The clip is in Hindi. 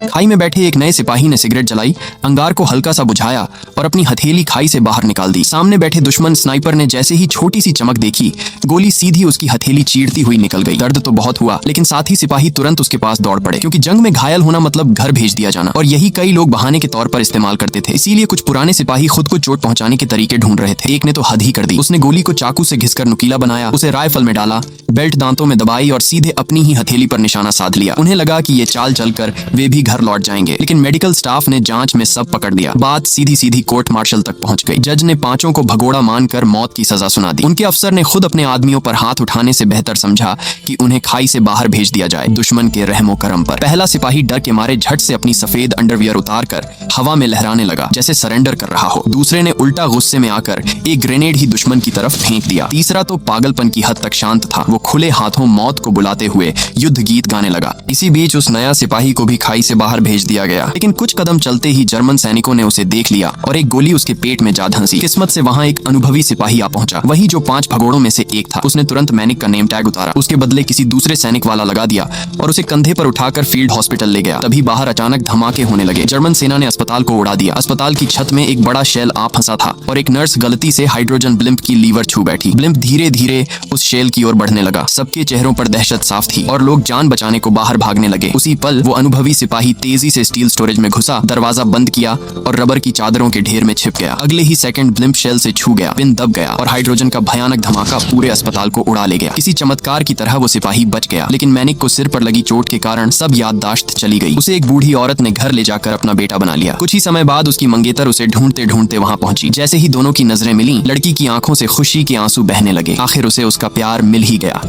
खाई में बैठे एक नए सिपाही ने सिगरेट जलाई, अंगार को हल्का सा बुझाया और अपनी हथेली खाई से बाहर निकाल दी। सामने बैठे दुश्मन स्नाइपर ने जैसे ही छोटी सी चमक देखी, गोली सीधी उसकी हथेली चीरती हुई निकल गई। दर्द तो बहुत हुआ, लेकिन साथ ही सिपाही तुरंत उसके पास दौड़ पड़े, क्योंकि जंग में घायल होना मतलब घर भेज दिया जाना, और यही कई लोग बहाने के तौर पर इस्तेमाल करते थे। इसीलिए कुछ पुराने सिपाही खुद को चोट पहुंचाने के तरीके ढूंढ रहे थे। एक ने तो हद ही कर दी। उसने गोली को चाकू से घिसकर नुकीला बनाया, उसे राइफल में डाला, बेल्ट दांतों में दबाई और सीधे अपनी ही हथेली पर निशाना साध लिया। उन्हें लगा कि ये चाल चलकर वे भी घर लौट जाएंगे, लेकिन मेडिकल स्टाफ ने जांच में सब पकड़ दिया। बात सीधी सीधी कोर्ट मार्शल तक पहुंच गई। जज ने पांचों को भगोड़ा मानकर मौत की सजा सुना दी। उनके अफसर ने खुद अपने आदमियों पर हाथ उठाने से बेहतर समझा कि उन्हें खाई से बाहर भेज दिया जाए, दुश्मन के रहमो करम पर। पहला सिपाही डर के मारे झट से अपनी सफेद अंडरवियर उतारकर हवा में लहराने लगा, जैसे सरेंडर कर रहा हो। दूसरे ने उल्टा गुस्से में आकर एक ग्रेनेड ही दुश्मन की तरफ फेंक दिया। तीसरा तो पागलपन की हद तक शांत था। वो खुले हाथों मौत को बुलाते हुए युद्ध गीत गाने लगा। इसी बीच उस नया सिपाही को भी खाई से बाहर भेज दिया गया, लेकिन कुछ कदम चलते ही जर्मन सैनिकों ने उसे देख लिया और एक गोली उसके पेट में जा धंसी। किस्मत से वहां एक अनुभवी सिपाही आ पहुंचा, वही जो 5 भगोड़ों में से एक था। उसने तुरंत मैनिक का नेम टैग उतारा, उसके बदले किसी दूसरे सैनिक वाला लगा दिया और उसे कंधे पर उठाकर फील्ड हॉस्पिटल ले गया। तभी बाहर अचानक धमाके होने लगे। जर्मन सेना ने अस्पताल को उड़ा दिया। अस्पताल की छत में एक बड़ा शेल आ फंसा था और एक नर्स गलती से हाइड्रोजन ब्लिम्प की लीवर छू बैठी। ब्लिम्प धीरे धीरे उस शेल की ओर बढ़ने लगा। सबके चेहरों पर दहशत साफ थी और लोग जान बचाने को बाहर भागने लगे। उसी पल वो अनुभवी सिपाही तेजी से स्टील स्टोरेज में घुसा, दरवाजा बंद किया और रबर की चादरों के ढेर में छिप गया। अगले ही सेकंड ब्लिम्प शेल से छू गया, पिन दब गया और हाइड्रोजन का भयानक धमाका पूरे अस्पताल को उड़ा ले गया। किसी चमत्कार की तरह वो सिपाही बच गया, लेकिन मैनिक को सिर पर लगी चोट के कारण सब याददाश्त चली गई। उसे एक बूढ़ी औरत ने घर ले जाकर अपना बेटा बना लिया। कुछ ही समय बाद उसकी मंगेतर उसे ढूंढते ढूंढते वहां पहुंची। जैसे ही दोनों की नजरें मिली, लड़की की आंखों से खुशी के आंसू बहने लगे। आखिर उसे उसका प्यार मिल ही गया।